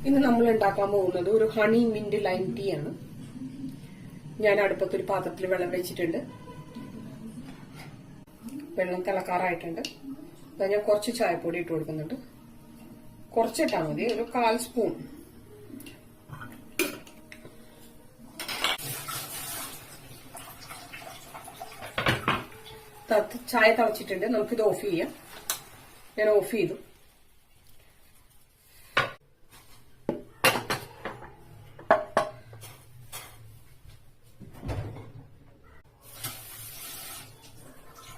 ഇന്ന് നമ്മൾ ഉണ്ടാക്കാൻ പോകുന്നത് ഒരു ഹണി മിന്റ് ലൈം ടീ ആണ്. ഞാൻ അടുപ്പത്തൊരു പാത്രത്തിൽ വെള്ളം വെച്ചിട്ടുണ്ട്. വെള്ളം തിളക്കാറായിട്ടുണ്ട്. ഞാൻ കുറച്ച് ചായപ്പൊടി ഇട്ട് കൊടുക്കുന്നുണ്ട്. കുറച്ചിട്ടാൽ മതി, ഒരു 1/4 സ്പൂൺ. ചായ തിളച്ചിട്ടുണ്ട്. നമുക്കിത് ഓഫ് ചെയ്യാം. ഞാൻ ഓഫ് ചെയ്തു.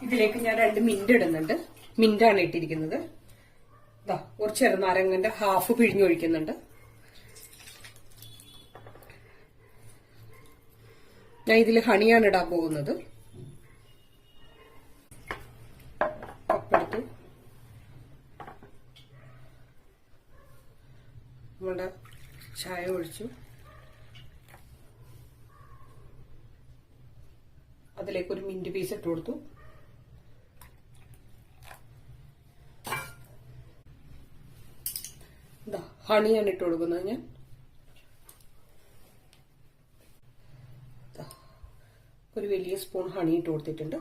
ഇതിലേക്ക് ഞാൻ 2 മിന്റ് ഇടുന്നുണ്ട്. മിന്റാണ് ഇട്ടിരിക്കുന്നത്. ഒരു ചെറുനാരങ്ങന്റെ ഹാഫ് പിഴിഞ്ഞൊഴിക്കുന്നുണ്ട്. ഞാൻ ഇതിൽ ഹണിയാണ് ഇടാൻ പോകുന്നത്. കപ്പെടുത്തു. നമ്മുടെ ചായ ഒഴിച്ചു. അതിലേക്ക് ഒരു മിന്റ് പീസ് ഇട്ട് കൊടുത്തു. ഹണിയാണ് ഇട്ട് കൊടുക്കുന്നത്. ഞാൻ ഒരു വലിയ സ്പൂൺ ഹണി ഇട്ട് കൊടുത്തിട്ടുണ്ട്.